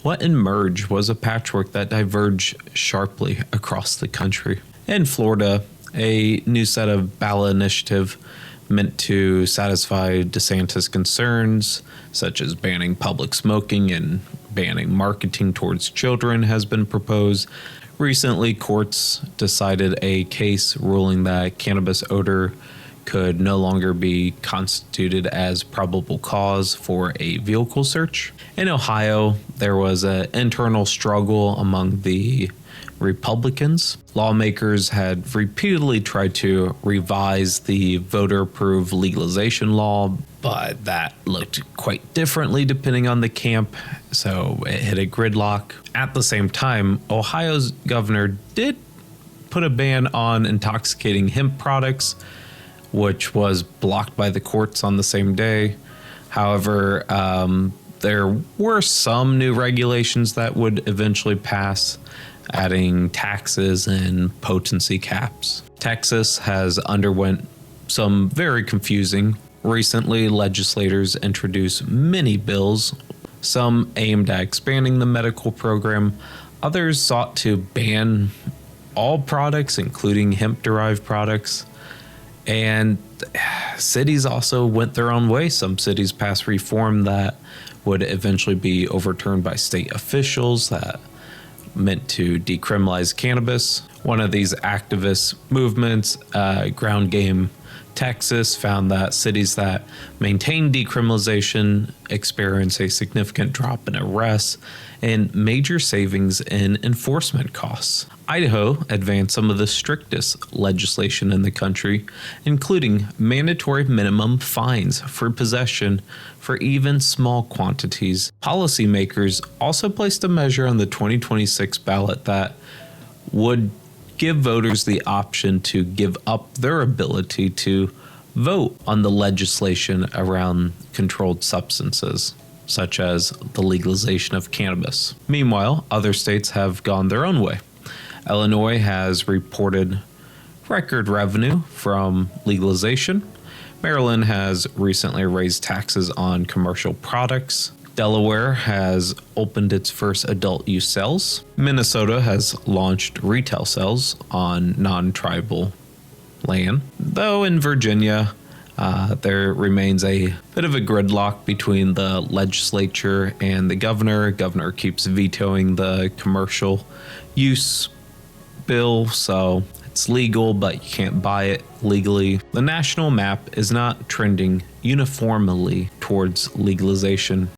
what emerged was a patchwork that diverged sharply across the country. In Florida, a new set of ballot initiative meant to satisfy DeSantis' concerns, such as banning public smoking and banning marketing towards children, has been proposed. Recently, courts decided a case ruling that cannabis odor could no longer be constituted as probable cause for a vehicle search. In Ohio, there was an internal struggle among the Republicans. Lawmakers had repeatedly tried to revise the voter-approved legalization law, but that looked quite differently depending on the camp, so it hit a gridlock. At the same time, Ohio's governor did put a ban on intoxicating hemp products, which was blocked by the courts on the same day. However, there were some new regulations that would eventually pass, adding taxes and potency caps. Texas has underwent some very confusing. Recently, legislators introduced many bills, some aimed at expanding the medical program, others sought to ban all products, including hemp-derived products. And cities also went their own way. Some cities passed reform that would eventually be overturned by state officials that meant to decriminalize cannabis. One of these activist movements, Ground Game Texas, found that cities that maintain decriminalization experience a significant drop in arrests and major savings in enforcement costs. Idaho advanced some of the strictest legislation in the country, including mandatory minimum fines for possession for even small quantities. Policymakers also placed a measure on the 2026 ballot that would give voters the option to give up their ability to vote on the legislation around controlled substances, such as the legalization of cannabis. Meanwhile, other states have gone their own way. Illinois has reported record revenue from legalization. Maryland has recently raised taxes on commercial products. Delaware has opened its first adult use sales. Minnesota has launched retail sales on non-tribal land. Though in Virginia, there remains a bit of a gridlock between the legislature and the governor. Governor keeps vetoing the commercial use bill, so it's legal, but you can't buy it legally. The national map is not trending uniformly towards legalization.